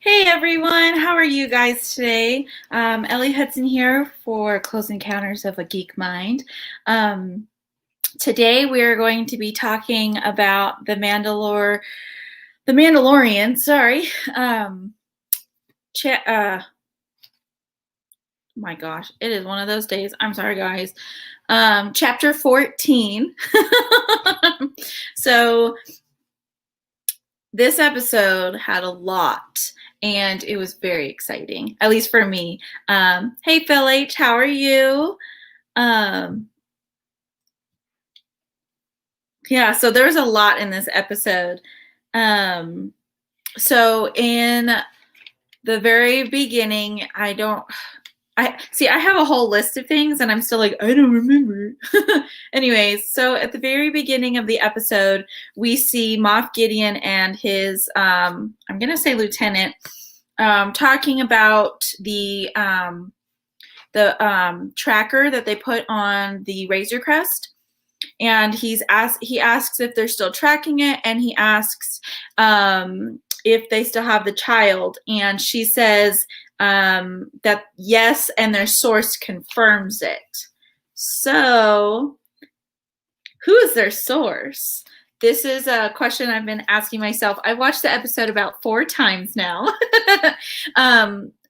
Hey everyone, how are you guys today? Ellie Hudson here for Close Encounters of a Geek Mind. Um, Today we are going to be talking about the Mandalorian. Sorry, cha- uh, my gosh, it is one of those days. I'm sorry, guys. Chapter 14. So this episode had a lot, and it was very exciting, at least for me. Hey, Phil H, how are you? Um, yeah, so there's a lot in this episode. Um, so in the very beginning, I have a whole list of things and I'm still like, I don't remember. Anyways, so at the very beginning of the episode, we see Moff Gideon and his, I'm going to say lieutenant, talking about the tracker that they put on the Razor Crest. And he asks if they're still tracking it, and he asks if they still have the child, and she says that yes, and their source confirms it. So, who is their source? This is a question I've been asking myself. I watched the episode about 4 times now,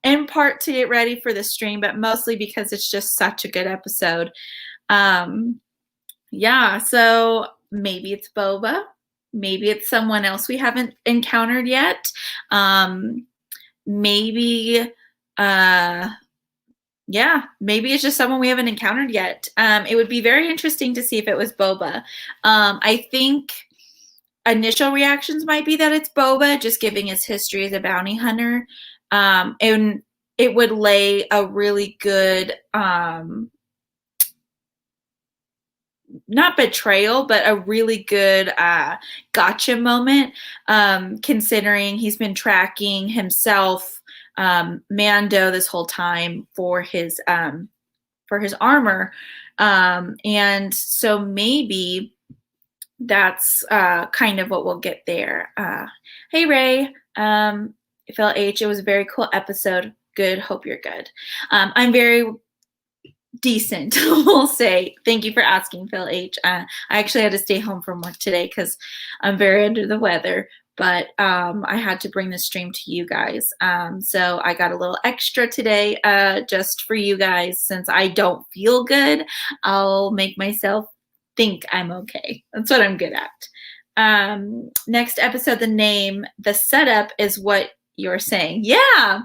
in part to get ready for the stream, but mostly because it's just such a good episode. Yeah, so maybe it's Boba. Maybe it's someone else we haven't encountered yet. Maybe, maybe it's just someone we haven't encountered yet. It would be very interesting to see if it was Boba. I think initial reactions might be that it's Boba, just giving his history as a bounty hunter. And it would lay a really good not betrayal, but a really good gotcha moment, considering he's been tracking himself, Mando, this whole time for his armor, and so maybe that's kind of what we'll get there. Hey Ray, Phil H, it was a very cool episode. Good, hope you're good. I'm very decent, we'll say. Thank you for asking, Phil H. I actually had to stay home from work today because I'm very under the weather, but I had to bring the stream to you guys. So I got a little extra today just for you guys. Since I don't feel good, I'll make myself think I'm okay. That's what I'm good at. Next episode, the setup is what you're saying. Yeah.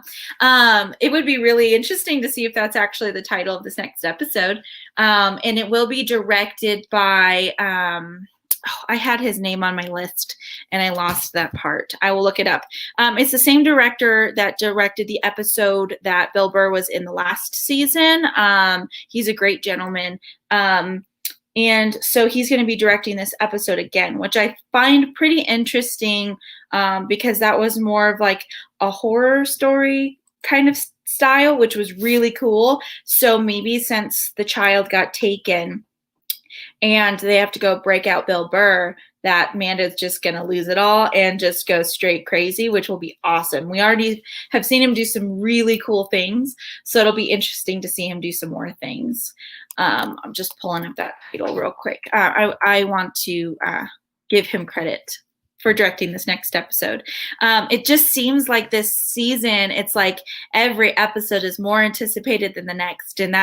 It would be really interesting to see if that's actually the title of this next episode. And it will be directed by, I had his name on my list and I lost that part. I will look it up. It's the same director that directed the episode that Bill Burr was in the last season. He's a great gentleman. And so he's going to be directing this episode again, which I find pretty interesting because that was more of like a horror story kind of style, which was really cool. So maybe since the child got taken and they have to go break out Bill Burr, that Manda's just going to lose it all and just go straight crazy, which will be awesome. We already have seen him do some really cool things, so it'll be interesting to see him do some more things. I'm just pulling up that title real quick. I want to give him credit for directing this next episode. It just seems like this season, it's like every episode is more anticipated than the next, and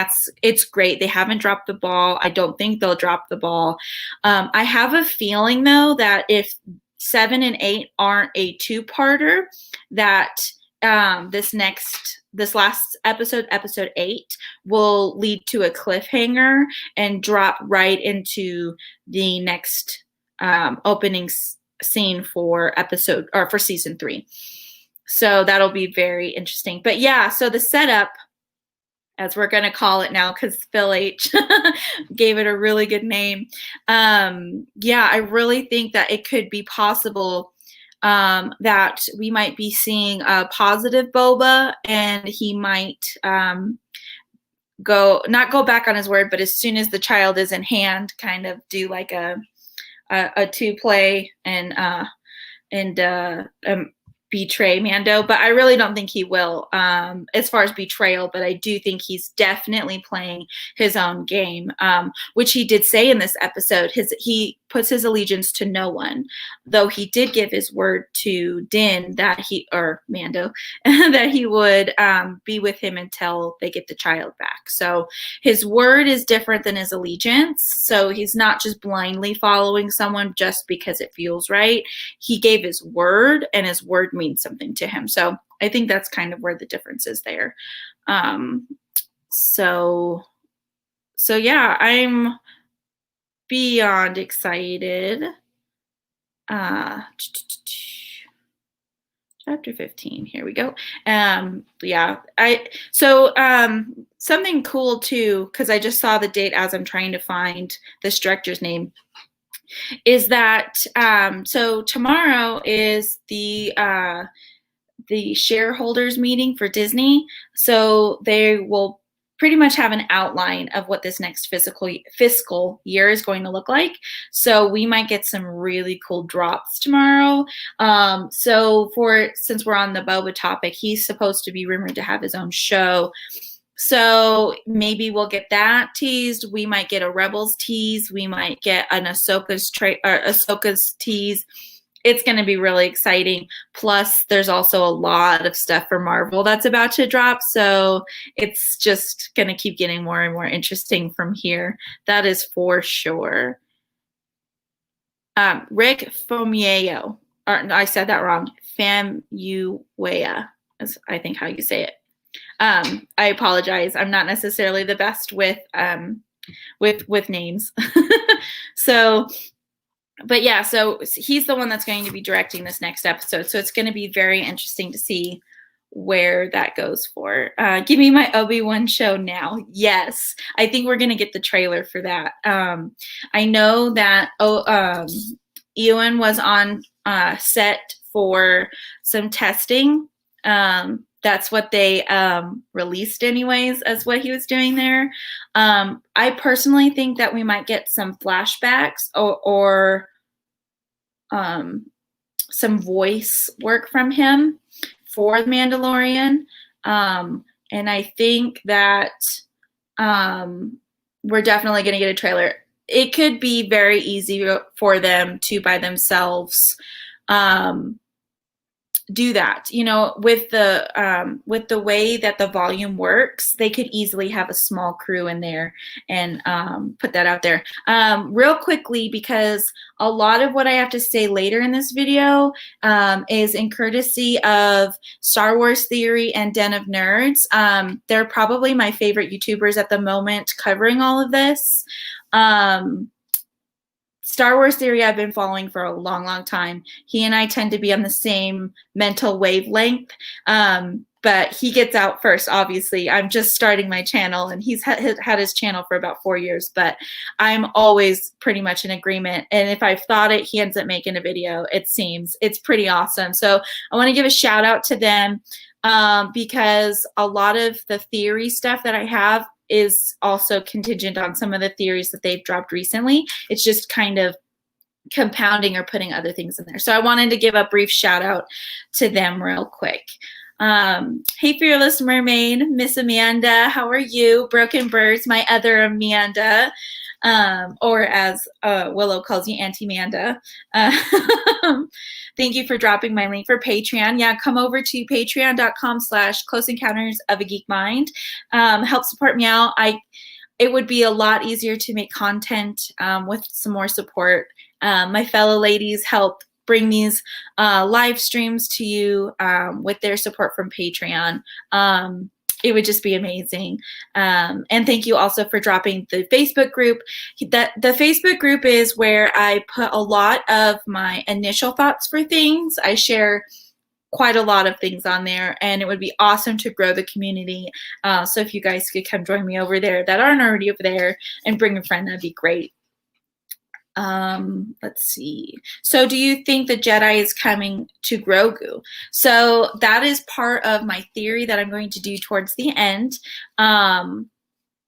it's great. They haven't dropped the ball. I don't think they'll drop the ball. I have a feeling though that if 7 and 8 aren't a 2-parter, that this last episode, episode 8, will lead to a cliffhanger and drop right into the next opening scene for for season 3. So that'll be very interesting. But yeah, so the setup, as we're going to call it now, because Phil H gave it a really good name. I really think that it could be possible that we might be seeing a positive Boba, and he might not go back on his word, but as soon as the child is in hand, kind of do like a 2-play and betray Mando, but I really don't think he will, as far as betrayal, but I do think he's definitely playing his own game, which he did say in this episode. He puts his allegiance to no one, though he did give his word to Din or Mando, that he would be with him until they get the child back. So his word is different than his allegiance. So he's not just blindly following someone just because it feels right. He gave his word, and his word means something to him. So I think that's kind of where the difference is there. So yeah, I'm beyond excited. Chapter 15, here we go. Yeah, something cool too, because I just saw the date as I'm trying to find this director's name, is that so tomorrow is the shareholders meeting for Disney. So they will pretty much have an outline of what this next fiscal year is going to look like. So we might get some really cool drops tomorrow. Since we're on the Boba topic, he's supposed to be rumored to have his own show. So maybe we'll get that teased. We might get a Rebels tease. We might get an Ahsoka's tease. It's going to be really exciting. Plus, there's also a lot of stuff for Marvel that's about to drop. So it's just going to keep getting more and more interesting from here. That is for sure. Rick Famuyiwa, or I said that wrong. Famuyiwa is, I think, how you say it. I apologize. I'm not necessarily the best with names. But yeah, so he's the one that's going to be directing this next episode. So it's going to be very interesting to see where that goes for. Give me my Obi-Wan show now. Yes, I think we're going to get the trailer for that. I know that Ewan was on set for some testing. That's what they released anyways, as what he was doing there. I personally think that we might get some flashbacks or some voice work from him for The Mandalorian. And I think that we're definitely going to get a trailer. It could be very easy for them to, by themselves, do that. With the way that the volume works, they could easily have a small crew in there and put that out there. Real quickly, because a lot of what I have to say later in this video is in courtesy of Star Wars Theory and Den of Nerds. They're probably my favorite YouTubers at the moment covering all of this. Star Wars Theory I've been following for a long, long time. He and I tend to be on the same mental wavelength, but he gets out first, obviously. I'm just starting my channel, and he's had his channel for about 4 years, but I'm always pretty much in agreement. And if I've thought it, he ends up making a video, it seems. It's pretty awesome. So I want to give a shout out to them because a lot of the theory stuff that I have is also contingent on some of the theories that they've dropped recently. It's just kind of compounding or putting other things in there. So I wanted to give a brief shout out to them real quick. Hey, Fearless Mermaid, Miss Amanda, how are you? Broken Birds, my other Amanda, or as Willow calls you, Auntie Manda. Thank you for dropping my link for Patreon. Yeah, come over to patreon.com/Close Encounters of a Geek Mind. Help support me out. It would be a lot easier to make content with some more support. My fellow ladies help bring these live streams to you with their support from Patreon. It would just be amazing. And thank you also for dropping the Facebook group. The Facebook group is where I put a lot of my initial thoughts for things. I share quite a lot of things on there, and it would be awesome to grow the community. So if you guys could come join me over there that aren't already over there and bring a friend, that'd be great. Let's see. So do you think the Jedi is coming to Grogu? So that is part of my theory that I'm going to do towards the end.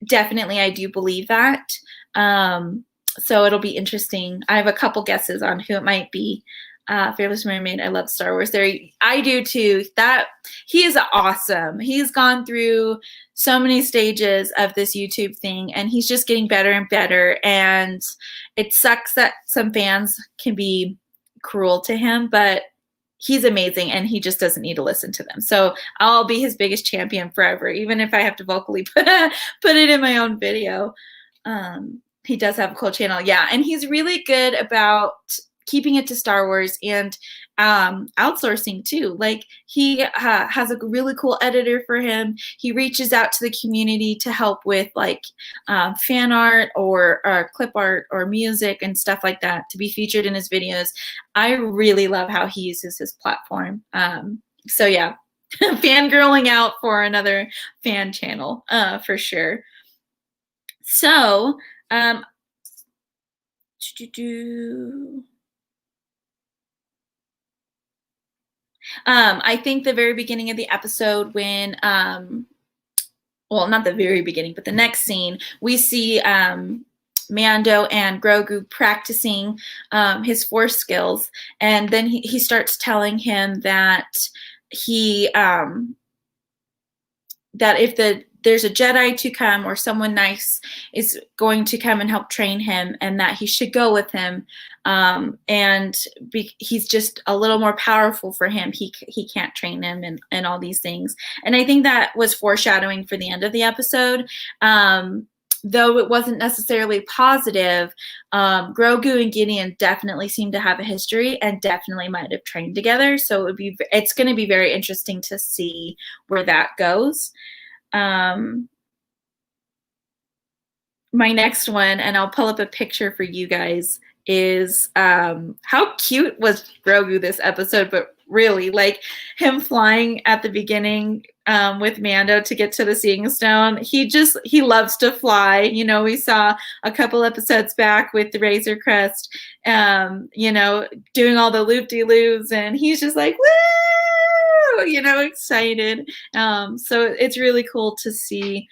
Definitely, I do believe that. So it'll be interesting. I have a couple guesses on who it might be. Fearless Mermaid. I love Star Wars. I do too. That he is awesome. He's gone through so many stages of this YouTube thing, and he's just getting better and better. And it sucks that some fans can be cruel to him, but he's amazing, and he just doesn't need to listen to them. So I'll be his biggest champion forever, even if I have to vocally put it in my own video. He does have a cool channel, yeah, and he's really good about keeping it to Star Wars and outsourcing too. Like he has a really cool editor for him. He reaches out to the community to help with like fan art or clip art or music and stuff like that to be featured in his videos. I really love how he uses his platform. So yeah, fangirling out for another fan channel for sure. So I think the very beginning of the episode when, well, not the very beginning, but the next scene, we see Mando and Grogu practicing his force skills. And then he starts telling him that that if there's a Jedi to come or someone nice is going to come and help train him, and that he should go with him. He's just a little more powerful for him. He can't train him and all these things. And I think that was foreshadowing for the end of the episode. Though it wasn't necessarily positive, Grogu and Gideon definitely seem to have a history and definitely might have trained together. So it's going to be very interesting to see where that goes. My next one, and I'll pull up a picture for you guys, is how cute was Grogu this episode, but really like him flying at the beginning with Mando to get to the Seeing Stone. He loves to fly. You know, we saw a couple episodes back with the Razor Crest, you know, doing all the loop-de-loops, and he's just like, woo, you know, excited. So it's really cool to see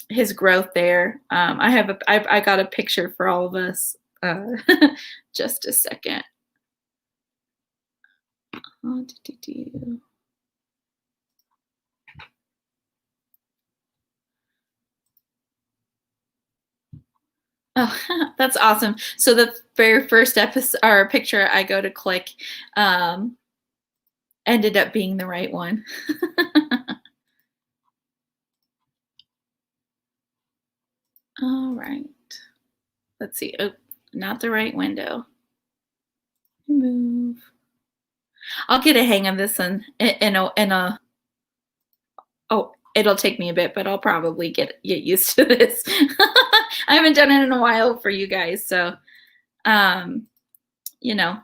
his growth there. I got a picture for all of us. Just a second. Oh, that's awesome. So the very first episode or picture I go to click ended up being the right one. All right. Let's see. Oh, not the right window. Move. I'll get a hang of this one in a oh, it'll take me a bit, but I'll probably get used to this. I haven't done it in a while for you guys, so you know,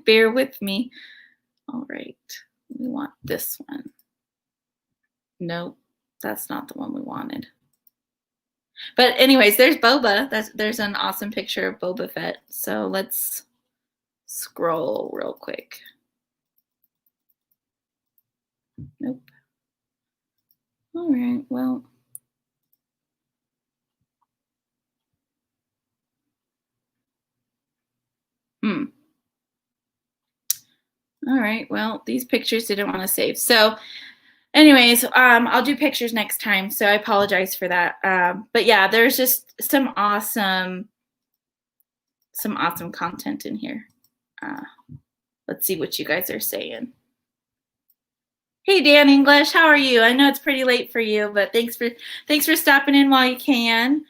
bear with me. All right, we want this one. Nope, that's not the one we wanted. But anyways, there's Boba. There's an awesome picture of Boba Fett. So let's scroll real quick. Nope. All right, well. All right, well, these pictures didn't want to save. So anyways, I'll do pictures next time, so I apologize for that. But yeah, there's just some awesome content in here. Let's see what you guys are saying. Hey, Dan English, how are you? I know it's pretty late for you, but thanks for stopping in while you can.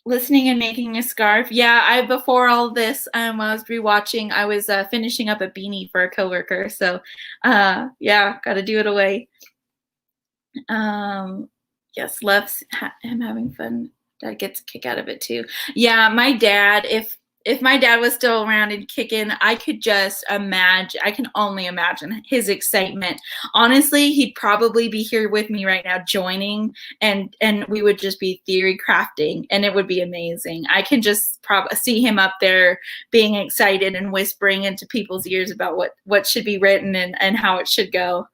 Listening and making a scarf. Yeah, before all this, while I was rewatching, I was finishing up a beanie for a coworker. So, yeah, got to do it away. Yes, loves him having fun. Dad gets a kick out of it too. Yeah, my dad, if my dad was still around and kicking, I could just imagine, I can only imagine his excitement. Honestly, he'd probably be here with me right now joining, and we would just be theory crafting, and it would be amazing. I can just see him up there being excited and whispering into people's ears about what should be written and how it should go.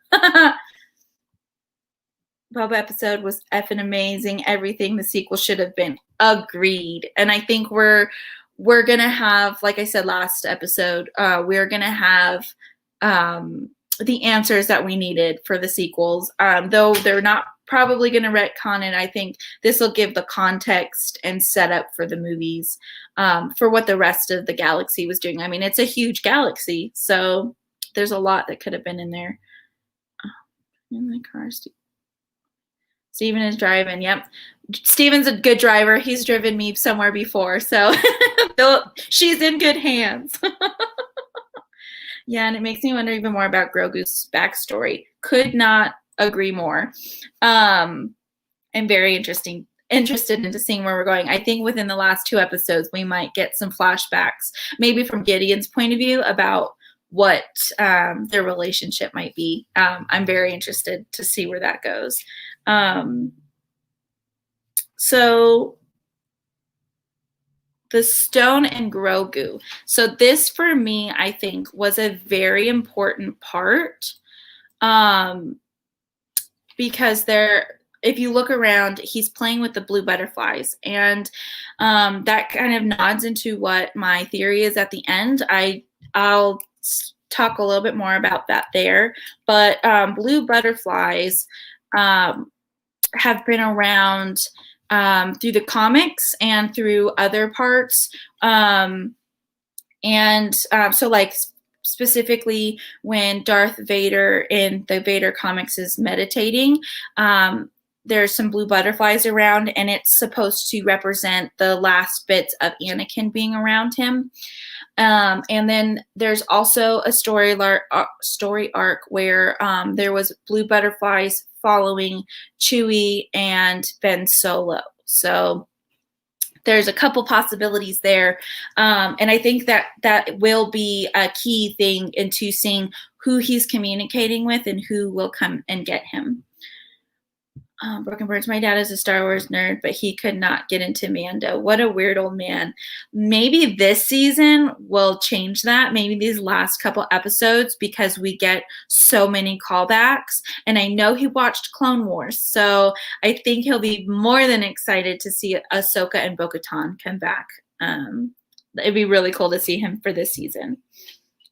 Boba episode was effing amazing. Everything the sequel should have been. Agreed. And I think we're we're going to have, like I said last episode, we're going to have the answers that we needed for the sequels. Though they're not probably going to retcon it, I think this will give the context and setup for the movies, for what the rest of the galaxy was doing. I mean, it's a huge galaxy, so there's a lot that could have been in there. In the car, Steven is driving. Yep. Steven's a good driver. He's driven me somewhere before, so she's in good hands. Yeah, and it makes me wonder even more about Grogu's backstory. Could not agree more. I'm very interested into seeing where we're going. I think within the last 2 episodes, we might get some flashbacks, maybe from Gideon's point of view, about what their relationship might be. I'm very interested to see where that goes. So the stone and Grogu. So this, for me, I think was a very important part, because if you look around, he's playing with the blue butterflies, and that kind of nods into what my theory is at the end. I'll talk a little bit more about that there, but blue butterflies have been around through the comics and through other parts. So like specifically when Darth Vader in the Vader comics is meditating, there's some blue butterflies around, and it's supposed to represent the last bits of Anakin being around him. And then there's also a story arc where there was blue butterflies following Chewie and Ben Solo. So there's a couple possibilities there. And I think that will be a key thing into seeing who he's communicating with and who will come and get him. Broken Birds, my dad is a Star Wars nerd, but he could not get into Mando. What a weird old man. Maybe this season will change that. Maybe these last couple episodes, because we get so many callbacks. And I know he watched Clone Wars, so I think he'll be more than excited to see Ahsoka and Bo-Katan come back. It'd be really cool to see him for this season.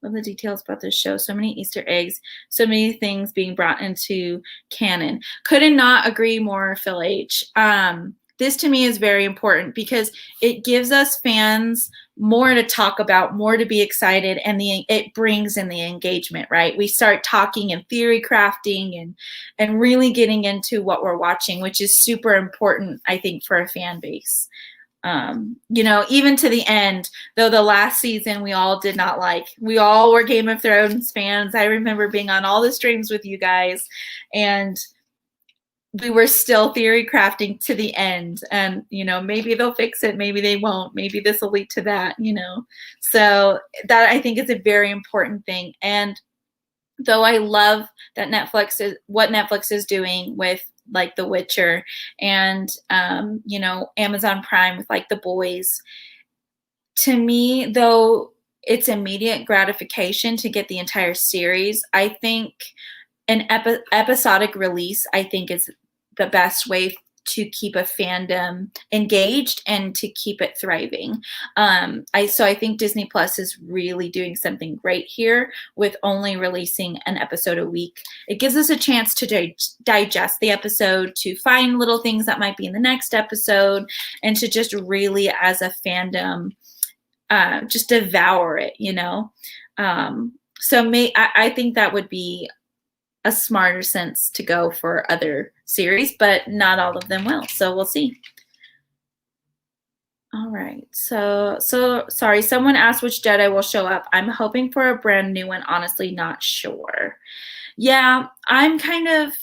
Love the details about this show. So many Easter eggs, so many things being brought into canon. Could not agree more, Phil H. This to me is very important because it gives us fans more to talk about, more to be excited, and it brings in the engagement, right? We start talking and theory crafting and really getting into what we're watching, which is super important, I think, for a fan base. Even to the end, though the last season we all did not like. We all were Game of Thrones fans. I remember being on all the streams with you guys, and we were still theory crafting to the end. And, maybe they'll fix it. Maybe they won't. Maybe this will lead to that, So that, I think, is a very important thing. And though I love that what Netflix is doing with like The Witcher and, Amazon Prime with like The Boys, to me, though it's immediate gratification to get the entire series, I think an episodic release, I think, is the best way to keep a fandom engaged and to keep it thriving. So I think Disney Plus is really doing something great here with only releasing an episode a week. It gives us a chance to digest the episode, to find little things that might be in the next episode, and to just really, as a fandom, just devour it, I think that would be a smarter sense to go for other series, but not all of them will. So we'll see. All right. So sorry. Someone asked which Jedi will show up. I'm hoping for a brand new one. Honestly, not sure. Yeah, I'm kind of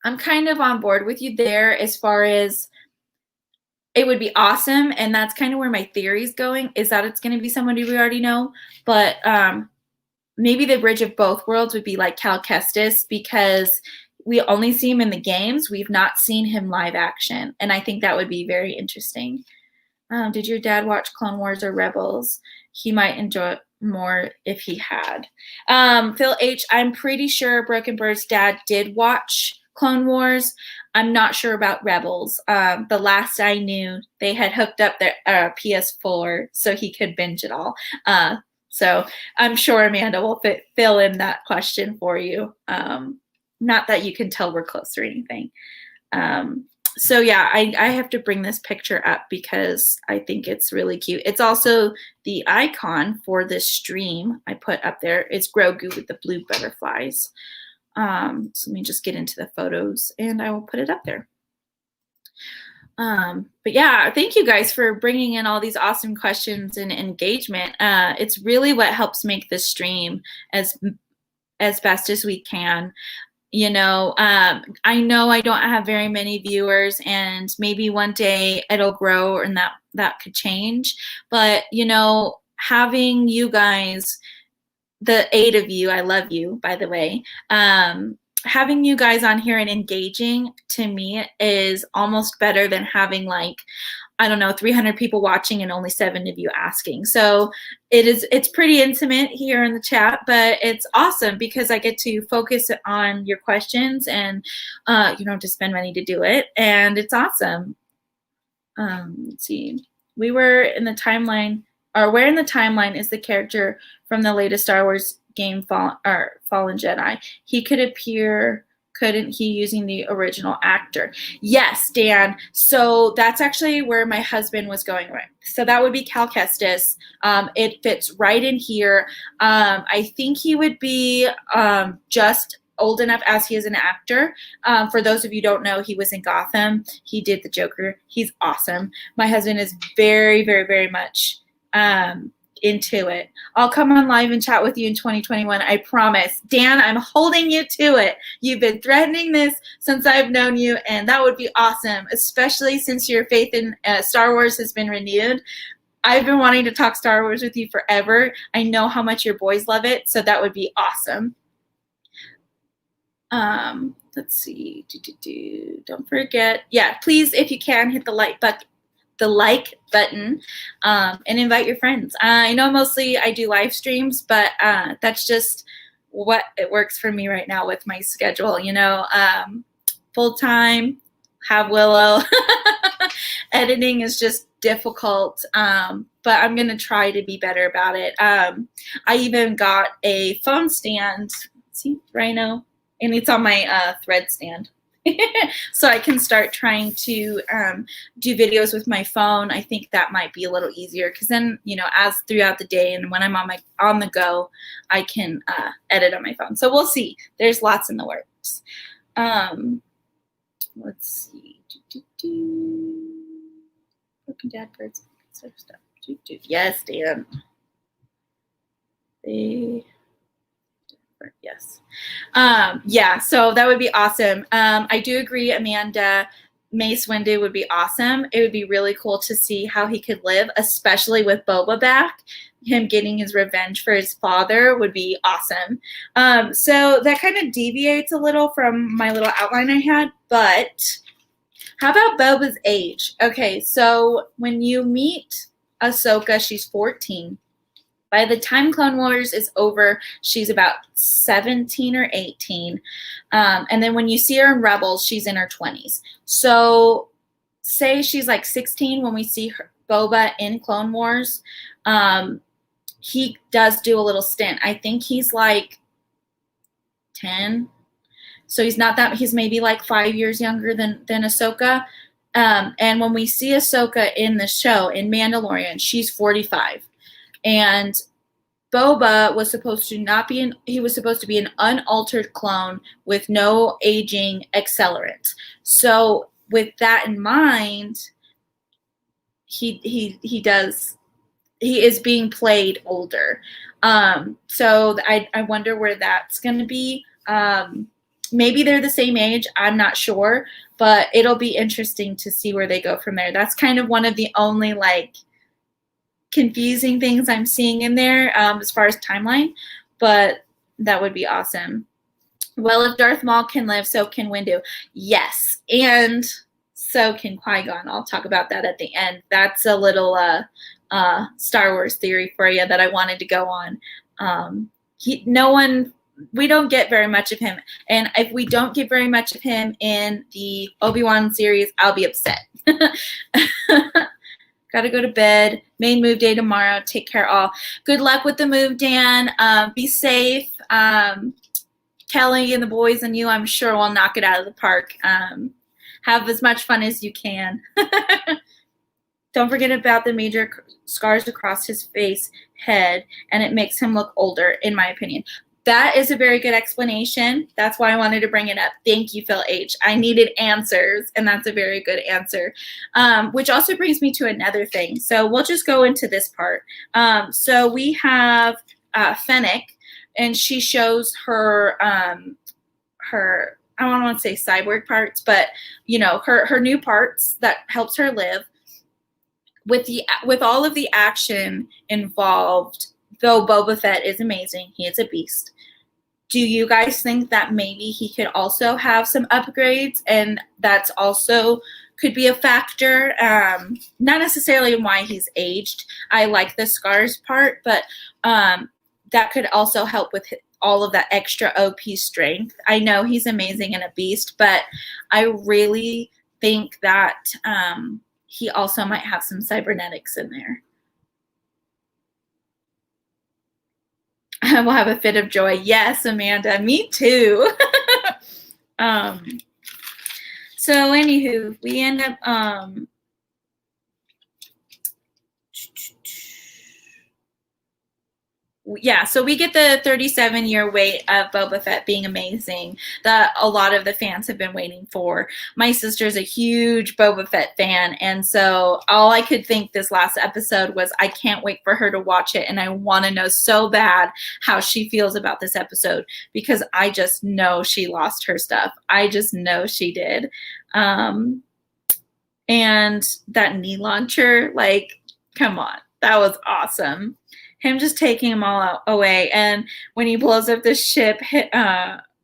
on board with you there as far as it would be awesome. And that's kind of where my theory is going, is that it's going to be somebody we already know. But maybe the Bridge of Both Worlds would be like Cal Kestis, because we only see him in the games. We've not seen him live action. And I think that would be very interesting. Did your dad watch Clone Wars or Rebels? He might enjoy it more if he had. Phil H., I'm pretty sure Broken Bird's dad did watch Clone Wars. I'm not sure about Rebels. The last I knew, they had hooked up their PS4 so he could binge it all. So I'm sure Amanda will fill in that question for you. Not that you can tell we're close or anything. So yeah, I have to bring this picture up because I think it's really cute. It's also the icon for this stream I put up there. It's Grogu with the blue butterflies. So let me just get into the photos and I will put it up there. But yeah, thank you guys for bringing in all these awesome questions and engagement. It's really what helps make this stream as best as we can. I know I don't have very many viewers, and maybe one day it'll grow and that could change. But, having you guys, the 8 of you, I love you, by the way, having you guys on here and engaging, to me, is almost better than having 300 people watching and only 7 of you asking. So it's pretty intimate here in the chat, but it's awesome because I get to focus on your questions and you don't have to spend money to do it. And it's awesome. Let's see. Where in the timeline is the character from the latest Star Wars game, Fallen Jedi? He could appear, couldn't he, using the original actor? Yes, Dan. So that's actually where my husband was going with. So that would be Cal Kestis. It fits right in here. I think he would be just old enough as he is an actor. For those of you who don't know, he was in Gotham. He did the Joker. He's awesome. My husband is very, very, very much into it. I'll come on live and chat with you in 2021. I promise. Dan, I'm holding you to it. You've been threatening this since I've known you, and that would be awesome, especially since your faith in Star Wars has been renewed. I've been wanting to talk Star Wars with you forever. I know how much your boys love it, so that would be awesome. Let's see. Don't forget. Yeah, please, if you can, hit the like button and invite your friends. I know mostly I do live streams, but that's just what it works for me right now with my schedule. Full time, have Willow. Editing is just difficult, but I'm gonna try to be better about it. I even got a phone stand. See, Rhino, and it's on my thread stand. So I can start trying to do videos with my phone. I think that might be a little easier because then, as throughout the day and when I'm on the go, I can edit on my phone. So we'll see. There's lots in the works. Let's see. Broken Dad birds stuff. Yes, Dan. Yes. Yeah, so that would be awesome. I do agree, Amanda. Mace Windu would be awesome. It would be really cool to see how he could live, especially with Boba back. Him getting his revenge for his father would be awesome. So that kind of deviates a little from my little outline I had, but how about Boba's age? Okay, so when you meet Ahsoka, she's 14. By the time Clone Wars is over, she's about 17 or 18. And then when you see her in Rebels, she's in her 20s. So say she's like 16 when we see Boba in Clone Wars. He does do a little stint. I think he's like 10. So he's maybe like 5 years younger than Ahsoka. And when we see Ahsoka in the show, in Mandalorian, she's 45. And Boba was supposed to be an unaltered clone with no aging accelerant. So with that in mind, he is being played older. So I wonder where that's going to be. Maybe they're the same age. I'm not sure, but it'll be interesting to see where they go from there. That's kind of one of the only confusing things I'm seeing in there as far as timeline, but that would be awesome. Well, if Darth Maul can live, so can Windu. Yes, and so can Qui-Gon. I'll talk about that at the end. That's a little Star Wars theory for you that I wanted to go on. No one we don't get very much of him. And if we don't get very much of him in the Obi-Wan series, I'll be upset. Gotta go to bed. Main move day tomorrow. Take care all. Good luck with the move, Dan. Be safe. Kelly and the boys and you, I'm sure, will knock it out of the park. Have as much fun as you can. Don't forget about the major scars across his face, head, and it makes him look older, in my opinion. That is a very good explanation. That's why I wanted to bring it up. Thank you, Phil H. I needed answers, and that's a very good answer. Which also brings me to another thing. So we'll just go into this part. So we have Fennec, and she shows her her, I don't want to say cyborg parts, but her new parts that helps her live. With all of the action involved, though Boba Fett is amazing, he is a beast. Do you guys think that maybe he could also have some upgrades, and that's also could be a factor? Not necessarily in why he's aged. I like the scars part, but that could also help with all of that extra OP strength. I know he's amazing and a beast, but I really think that he also might have some cybernetics in there. I will have a fit of joy. Yes, Amanda, me too. So anywho, we end up so we get the 37-year wait of Boba Fett being amazing that a lot of the fans have been waiting for. My sister's a huge Boba Fett fan, and so all I could think this last episode was I can't wait for her to watch it, and I want to know so bad how she feels about this episode because I just know she lost her stuff. I just know she did. And that knee launcher, like, come on, that was awesome. Him just taking them all away. And when he blows up the ship,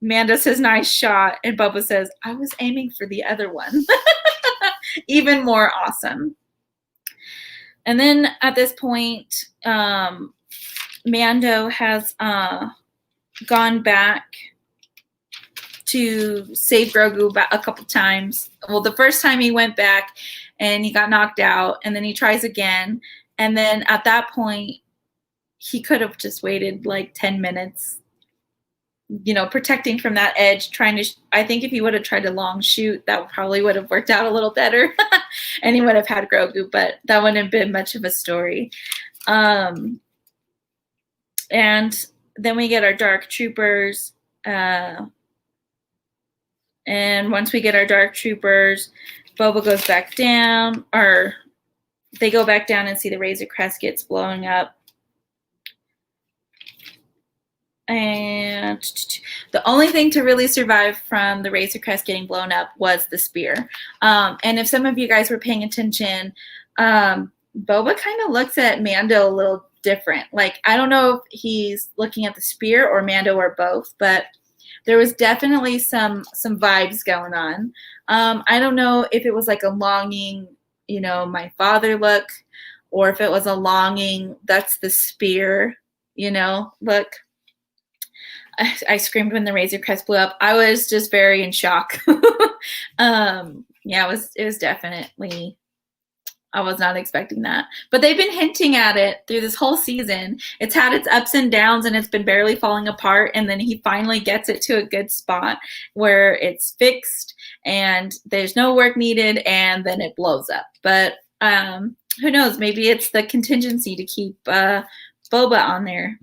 Manda says, nice shot. And Boba says, I was aiming for the other one. Even more awesome. And then at this point, Mando has gone back to save Grogu a couple times. Well, the first time he went back and he got knocked out, and then he tries again. And then at that point, he could have just waited like 10 minutes, protecting from that edge, I think if he would have tried to long shoot, that probably would have worked out a little better. And he would have had Grogu, but that wouldn't have been much of a story. And then we get our Dark Troopers. And once we get our Dark Troopers, Boba goes back down, or they go back down and see the Razor Crest gets blowing up. And the only thing to really survive from the Razor Crest getting blown up was the spear. And if some of you guys were paying attention, Boba kind of looks at Mando a little different. Like, I don't know if he's looking at the spear or Mando or both, but there was definitely some vibes going on. I don't know if it was like a longing, my father look, or if it was a longing, that's the spear, look. I screamed when the Razor Crest blew up. I was just very in shock. It was definitely, I was not expecting that. But they've been hinting at it through this whole season. It's had its ups and downs, and it's been barely falling apart. And then he finally gets it to a good spot where it's fixed and there's no work needed, and then it blows up. But who knows? Maybe it's the contingency to keep Boba on there.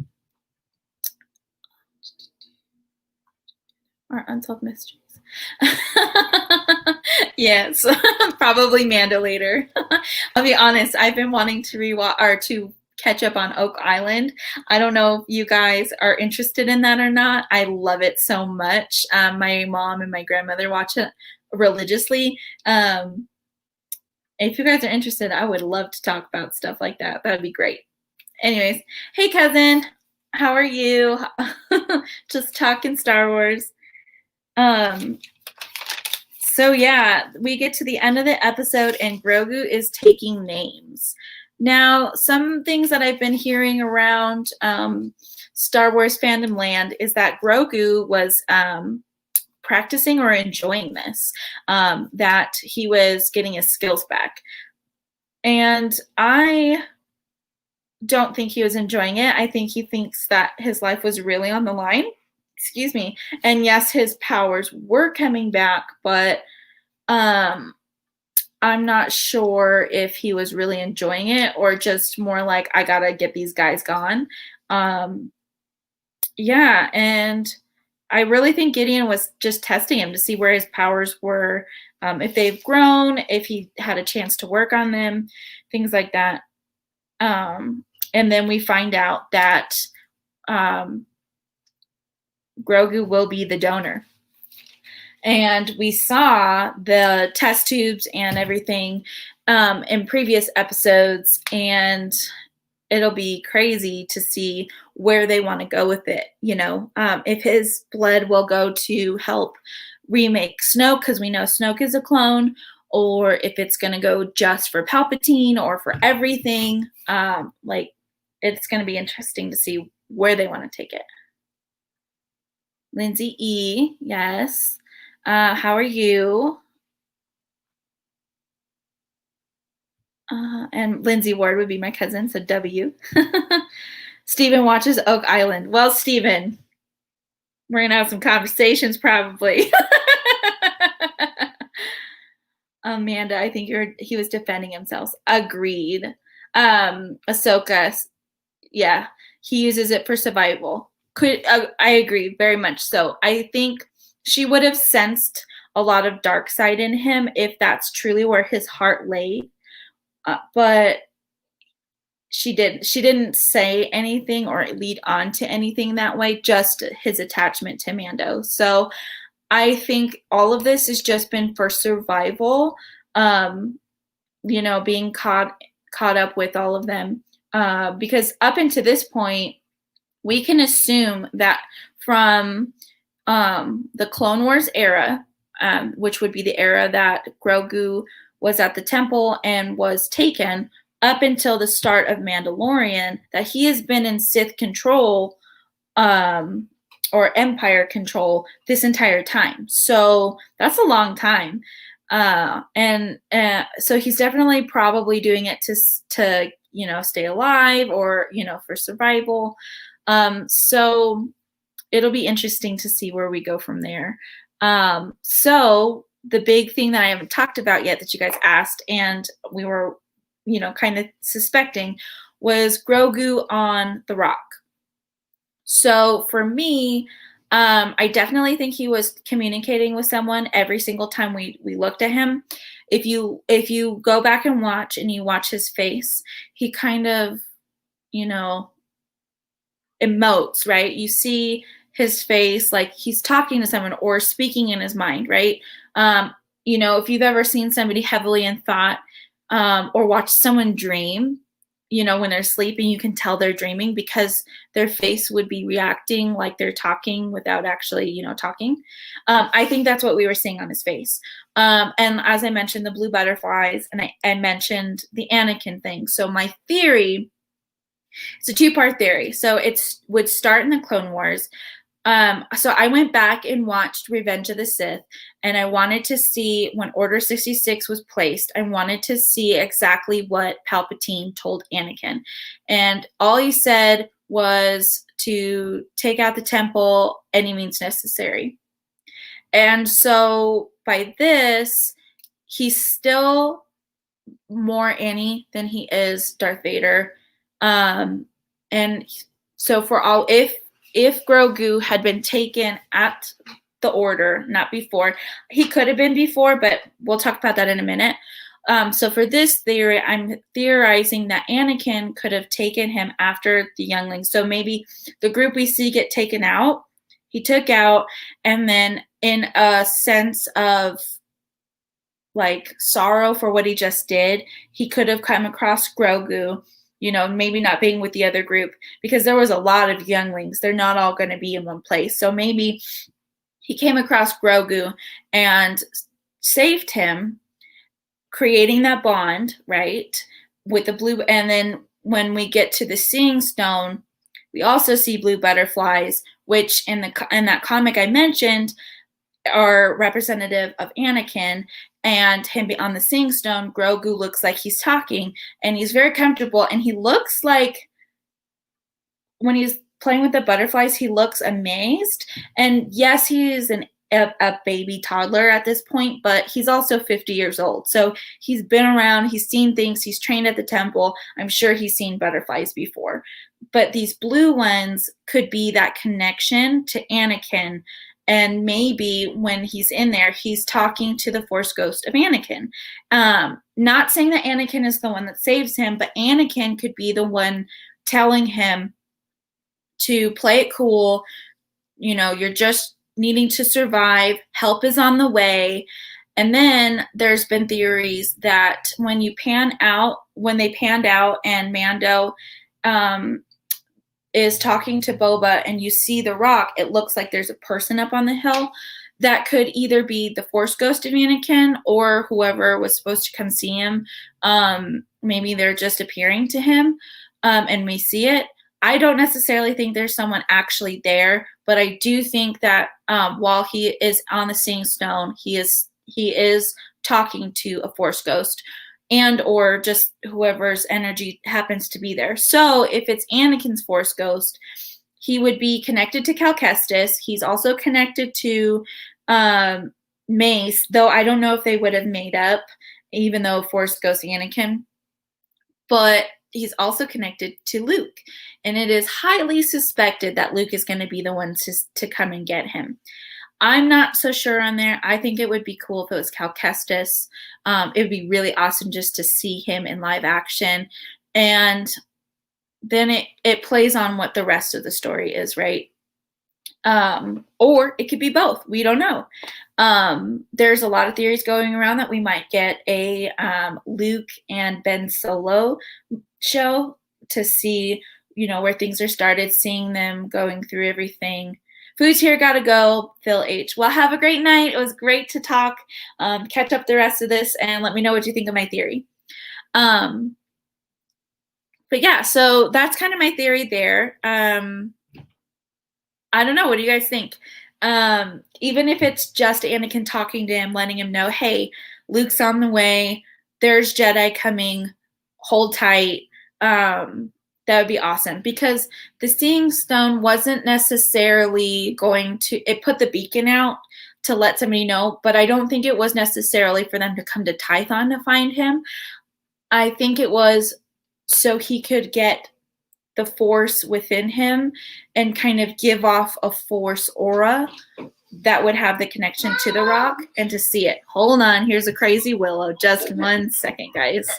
Or Unsolved Mysteries. Yes, probably Mando later. I'll be honest, I've been wanting to to catch up on Oak Island. I don't know if you guys are interested in that or not. I love it so much. My mom and my grandmother watch it religiously. If you guys are interested, I would love to talk about stuff like that. That would be great. Anyways, hey cousin, how are you? Just talking Star Wars. So yeah, we get to the end of the episode and Grogu is taking names. Now, some things that I've been hearing around Star Wars fandom land is that Grogu was practicing or enjoying this, that he was getting his skills back. And I don't think he was enjoying it. I think he thinks that his life was really on the line. Excuse me. And yes, his powers were coming back, but I'm not sure if he was really enjoying it or just more like, I gotta get these guys gone. Yeah, and I really think Gideon was just testing him to see where his powers were, if they've grown, if he had a chance to work on them, things like that. And then we find out that Grogu will be the donor. And we saw the test tubes and everything in previous episodes, and it'll be crazy to see where they want to go with it. If his blood will go to help remake Snoke, because we know Snoke is a clone, or if it's going to go just for Palpatine or for everything. It's going to be interesting to see where they want to take it. Lindsay E, yes. How are you? And Lindsay Ward would be my cousin, so W. Stephen watches Oak Island. Well, Stephen, we're going to have some conversations probably. Amanda, I think he was defending himself. Agreed. Ahsoka, yeah, he uses it for survival. I agree very much so. I think she would have sensed a lot of dark side in him if that's truly where his heart lay. But she didn't say anything or lead on to anything that way, just his attachment to Mando. So I think all of this has just been for survival, being caught up with all of them. Because up until this point, we can assume that from the Clone Wars era, which would be the era that Grogu was at the temple and was taken, up until the start of Mandalorian, that he has been in Sith control or Empire control this entire time. So that's a long time. And so he's definitely probably doing it to stay alive or, for survival. So it'll be interesting to see where we go from there. So the big thing that I haven't talked about yet that you guys asked and we were, kind of suspecting was Grogu on the rock. So for me, I definitely think he was communicating with someone every single time we looked at him. If you go back and watch and you watch his face, he kind of, emotes, right? You see his face like he's talking to someone or speaking in his mind, right? If you've ever seen somebody heavily in thought or watched someone dream, when they're sleeping, you can tell they're dreaming because their face would be reacting like they're talking without actually, talking. I think that's what we were seeing on his face. And as I mentioned, the blue butterflies, and I mentioned the Anakin thing. So my theory, it's a two-part theory. So it would start in the Clone Wars. So I went back and watched Revenge of the Sith, and I wanted to see when Order 66 was placed, I wanted to see exactly what Palpatine told Anakin. And all he said was to take out the temple any means necessary. And so by this, he's still more Annie than he is Darth Vader. And so if Grogu had been taken at the Order, not before, he could have been before, but we'll talk about that in a minute. So for this theory, I'm theorizing that Anakin could have taken him after the younglings. So maybe the group we see get taken out, he took out, and then in a sense of like sorrow for what he just did, he could have come across Grogu, maybe not being with the other group because there was a lot of younglings. They're not all going to be in one place. So maybe he came across Grogu and saved him, creating that bond, right, with the blue. And then when we get to the Seeing Stone, We also see blue butterflies, which in that comic I mentioned are representative of Anakin and him on the Seeing Stone. Grogu looks like he's talking, and he's very comfortable, and he looks like when he's playing with the butterflies, he looks amazed. And yes, he is a baby toddler at this point, but he's also 50 years old. So he's been around, he's seen things, he's trained at the temple. I'm sure he's seen butterflies before. But these blue ones could be that connection to Anakin. And maybe when he's in there, he's talking to the Force ghost of Anakin. Not saying that Anakin is the one that saves him, but Anakin could be the one telling him to play it cool. You're just needing to survive. Help is on the way. And then there's been theories that when they panned out and Mando is talking to Boba and you see the rock, it looks like there's a person up on the hill. That could either be the Force ghost of Anakin or whoever was supposed to come see him. Maybe they're just appearing to him and we see it. I don't necessarily think there's someone actually there, but I do think that while he is on the Seeing Stone, he is talking to a Force ghost and or just whoever's energy happens to be there. So if it's Anakin's Force ghost, he would be connected to Cal Kestis. He's also connected to Mace, though I don't know if they would have made up, even though Force ghost Anakin. But he's also connected to Luke. And it is highly suspected that Luke is going to be the one to come and get him. I'm not so sure on there. I think it would be cool if it was Cal Kestis. It would be really awesome just to see him in live action. And then it plays on what the rest of the story is, right? Or it could be both. We don't know. There's a lot of theories going around that we might get a Luke and Ben Solo show to see, where things are started, seeing them going through everything. Food's here, gotta go. Phil H. Well, have a great night. It was great to talk. Catch up the rest of this and let me know what you think of my theory. But yeah, so that's kind of my theory there. I don't know. What do you guys think? Even if it's just Anakin talking to him, letting him know, hey, Luke's on the way. There's Jedi coming. Hold tight. That would be awesome, because the Seeing Stone wasn't necessarily it put the beacon out to let somebody know, but I don't think it was necessarily for them to come to Tython to find him. I think it was so he could get the Force within him and kind of give off a Force aura that would have the connection to the rock and to see it. Hold on, here's a crazy Willow. Just 1 second, guys.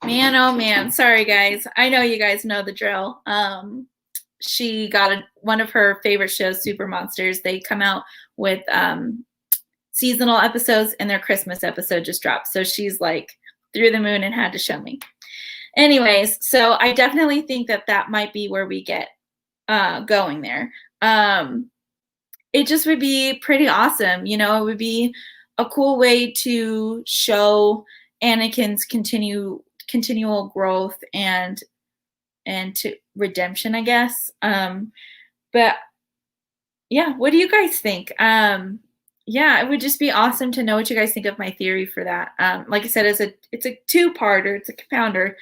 Man, oh man. Sorry, guys. I know you guys know the drill. She got one of her favorite shows, Super Monsters. They come out with seasonal episodes, and their Christmas episode just dropped. So she's like through the moon and had to show me. Anyways, so I definitely think that might be where we get going there. It just would be pretty awesome. It would be a cool way to show Anakin's continual growth and to redemption, I guess. But yeah, what do you guys think? Yeah, it would just be awesome to know what you guys think of my theory for that. Like I said, it's a two-parter, it's a compounder.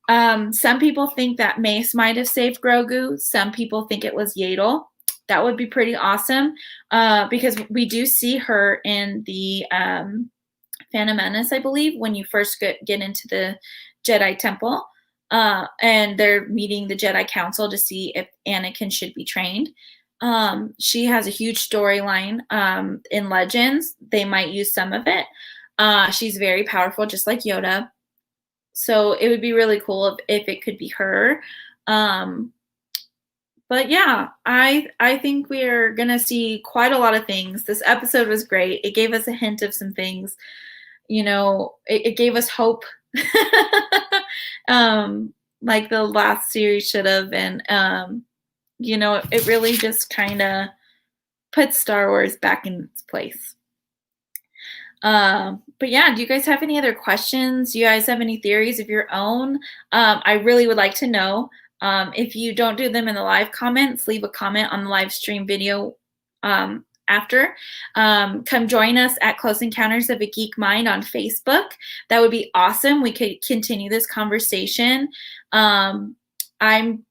Some people think that Mace might have saved Grogu. Some people think it was Yaddle. That would be pretty awesome, because we do see her in the Phantom Menace, I believe, when you first get into the Jedi Temple, and they're meeting the Jedi Council to see if Anakin should be trained. She has a huge storyline in Legends. They might use some of it. She's very powerful, just like Yoda. So it would be really cool if it could be her. But yeah, I think we're going to see quite a lot of things. This episode was great. It gave us a hint of some things. It gave us hope. Like the last series should have. And, it really just kind of puts Star Wars back in its place. But yeah, do you guys have any other questions? Do you guys have any theories of your own? I really would like to know. If you don't do them in the live comments, leave a comment on the live stream video after. Come join us at Close Encounters of a Geek Mind on Facebook. That would be awesome. We could continue this conversation. I'm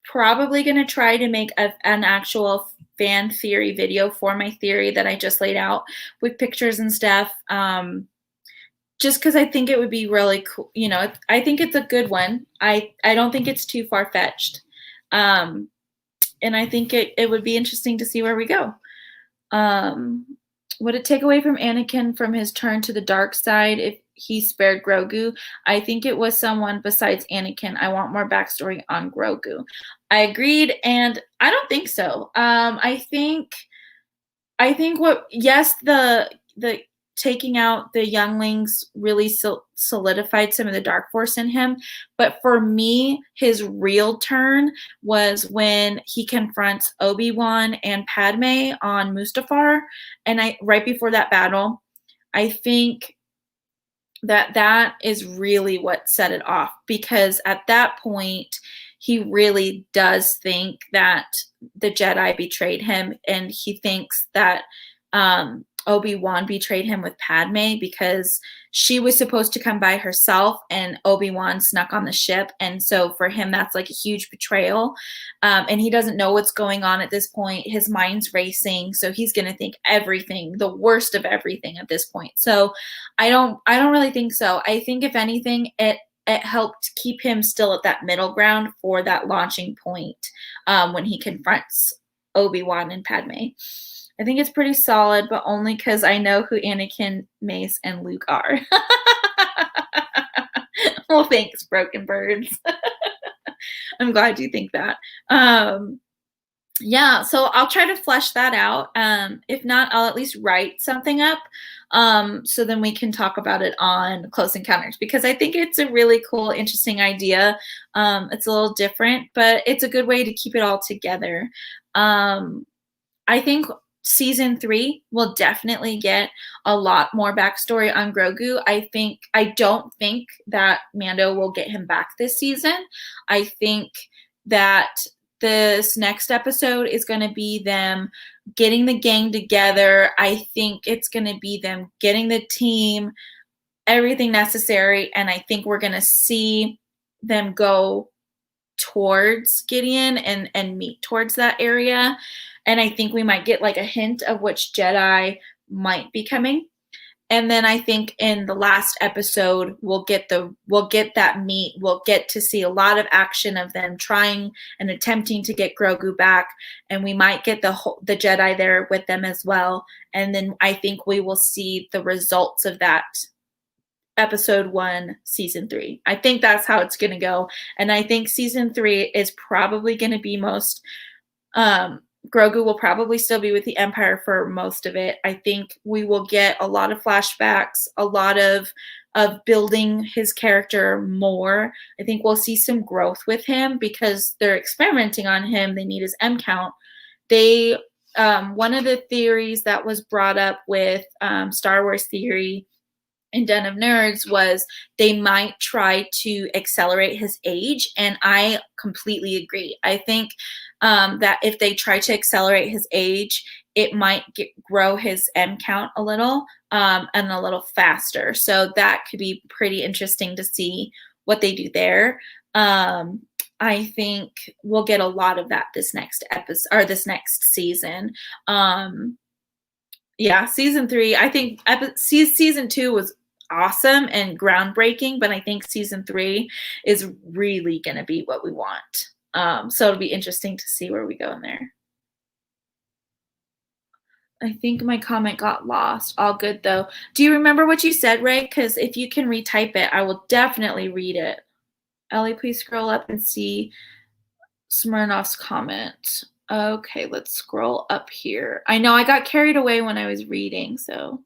probably going to try to make an actual fan theory video for my theory that I just laid out with pictures and stuff. Just because I think it would be really cool. You know, I think it's a good one. I don't think it's too far-fetched. And I think it would be interesting to see where we go. Would it take away from Anakin from his turn to the dark side if he spared Grogu? I think it was someone besides Anakin. I want more backstory on Grogu. I agreed, and I don't think so. I think the taking out the younglings really solidified some of the dark force in him. But for me, his real turn was when he confronts Obi-Wan and Padme on Mustafar. And right before that battle, I think that is really what set it off, because at that point, he really does think that the Jedi betrayed him, and he thinks that Obi-Wan betrayed him with Padme because she was supposed to come by herself and Obi-Wan snuck on the ship. And so for him, that's like a huge betrayal. And he doesn't know what's going on at this point. His mind's racing. So he's going to think everything, the worst of everything at this point. So I don't really think so. I think if anything, it helped keep him still at that middle ground for that launching point when he confronts Obi-Wan and Padme. I think it's pretty solid, but only because I know who Anakin, Mace, and Luke are. Well, thanks, Broken Birds. I'm glad you think that. Yeah, so I'll try to flesh that out. If not, I'll at least write something up so then we can talk about it on Close Encounters, because I think it's a really cool, interesting idea. It's a little different, but it's a good way to keep it all together. I think season 3 will definitely get a lot more backstory on Grogu. I don't think that Mando will get him back this season. I think that this next episode is going to be them getting the gang together. I think it's going to be them getting the team, everything necessary, and I think we're going to see them go towards Gideon and meet towards that area. And I think we might get like a hint of which Jedi might be coming. And then I think in the last episode, we'll get that meet. We'll get to see a lot of action of them trying and attempting to get Grogu back. And we might get the Jedi there with them as well. And then I think we will see the results of that episode 1, season 3. I think that's how it's going to go. And I think season 3 is probably going to be most, Grogu will probably still be with the Empire for most of it. I think we will get a lot of flashbacks, a lot of building his character more. I think we'll see some growth with him because they're experimenting on him. They need his M count. One of the theories that was brought up with Star Wars Theory in Den of Nerds was they might try to accelerate his age, and I completely agree. I think that if they try to accelerate his age, it might grow his M count a little and a little faster. So that could be pretty interesting to see what they do there. I think we'll get a lot of that this next episode or this next season. Yeah, season 3. I think season 2 was awesome and groundbreaking, but I think season 3 is really going to be what we want. So it'll be interesting to see where we go in there. I think my comment got lost. All good, though. Do you remember what you said, Ray? Because if you can retype it, I will definitely read it. Ellie, please scroll up and see Smirnoff's comment. Okay, let's scroll up here. I know I got carried away when I was reading, so.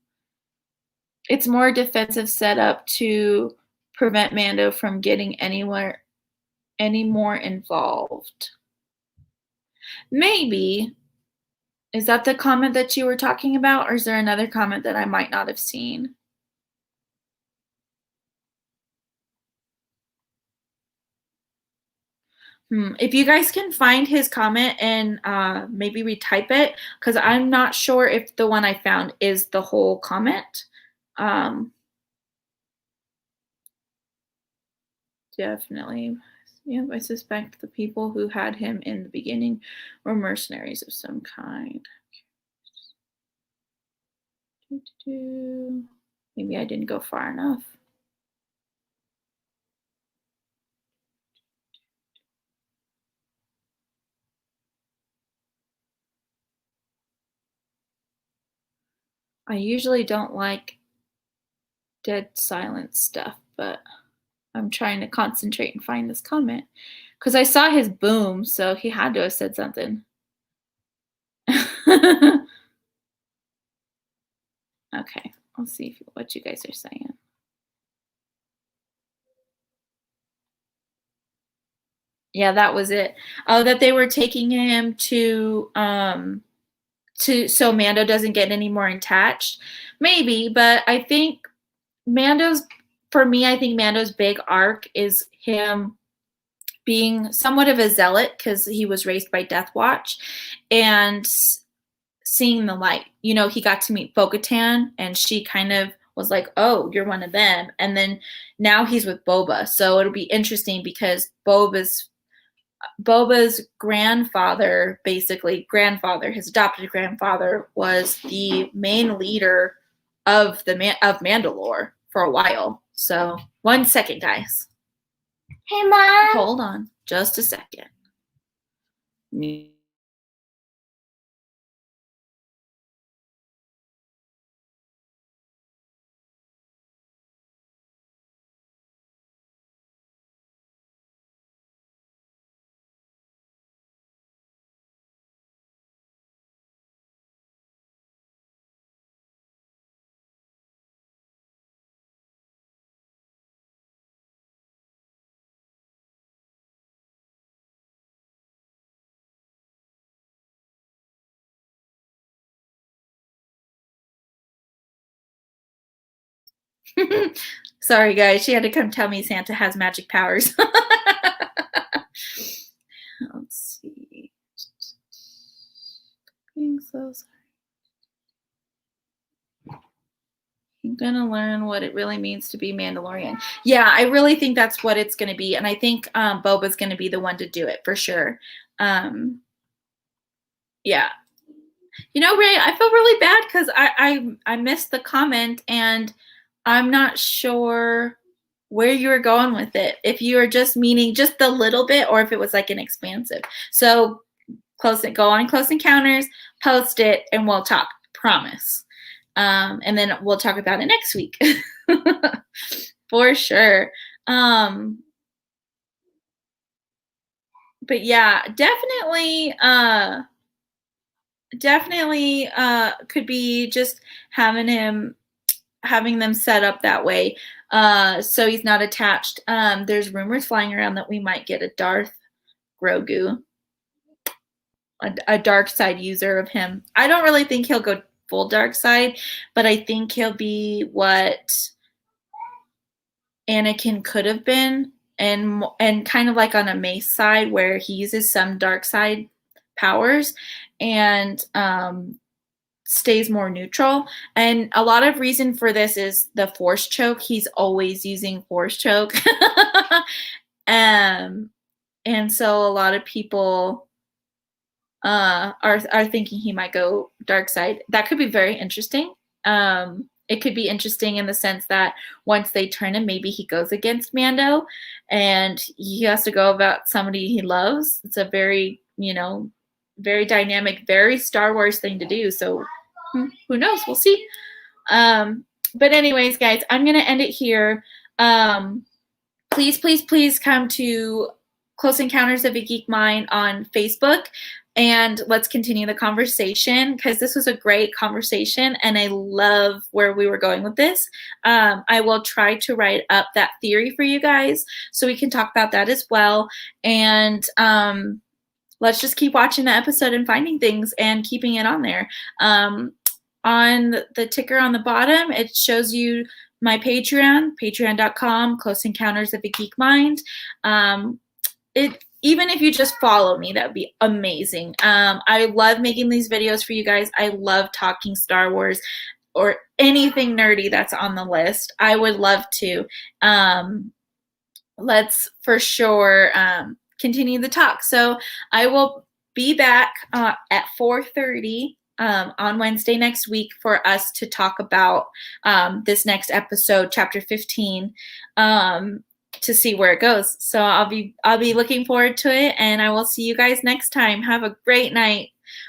It's more defensive setup to prevent Mando from getting any more involved. Maybe. Is that the comment that you were talking about, or is there another comment that I might not have seen? If you guys can find his comment and maybe retype it, because I'm not sure if the one I found is the whole comment. Um, Definitely. Yeah, I suspect the people who had him in the beginning were mercenaries of some kind. Maybe I didn't go far enough. I usually don't like dead silence stuff, but I'm trying to concentrate and find this comment because I saw his boom, so he had to have said something. Okay, let's see what you guys are saying. Yeah, that was it. Oh, that they were taking him to so Mando doesn't get any more attached. Maybe, but I think Mando's for me, I think Mando's big arc is him being somewhat of a zealot because he was raised by Death Watch and seeing the light. You know, he got to meet Bo-Katan and she kind of was like, "Oh, you're one of them." And then now he's with Boba. So it'll be interesting because Boba's grandfather, basically grandfather, his adopted grandfather, was the main leader of of Mandalore for a while. So 1 second, guys. Hey, Mom. Hold on, just a second. Sorry, guys. She had to come tell me Santa has magic powers. Let's see. Being so sorry. I'm gonna learn what it really means to be Mandalorian. Yeah, I really think that's what it's gonna be, and I think Boba's gonna be the one to do it for sure. Yeah, you know, Ray, I feel really bad because I missed the comment, and I'm not sure where you were going with it. If you were just meaning just a little bit, or if it was like an expansive. So go on Close Encounters, post it, and we'll talk. Promise. And then we'll talk about it next week for sure. But yeah, definitely could be just having them set up that way so he's not attached. There's rumors flying around that we might get a Darth Grogu, a dark side user of him. I don't really think he'll go full dark side, but I think he'll be what Anakin could have been, and kind of like on a Mace side where he uses some dark side powers and stays more neutral. And a lot of reason for this is the force choke. He's always using force choke. And so a lot of people are thinking he might go dark side. That could be very interesting. It could be interesting in the sense that once they turn him, maybe he goes against Mando and he has to go about somebody he loves. It's a very, very dynamic, very Star Wars thing to do. So who knows? We'll see. But anyways, guys, I'm going to end it here. Please, please, please come to Close Encounters of a Geek Mind on Facebook. And let's continue the conversation because this was a great conversation and I love where we were going with this. I will try to write up that theory for you guys so we can talk about that as well. And let's just keep watching the episode and finding things and keeping it on there. On the ticker on the bottom, it shows you my Patreon, patreon.com, Close Encounters of a Geek Mind. Even if you just follow me, that would be amazing. I love making these videos for you guys. I love talking Star Wars or anything nerdy that's on the list. I would love to. Let's for sure continue the talk. So I will be back at 4:30 on Wednesday next week for us to talk about this next episode, chapter 15, to see where it goes. So I'll be looking forward to it, and I will see you guys next time. Have a great night.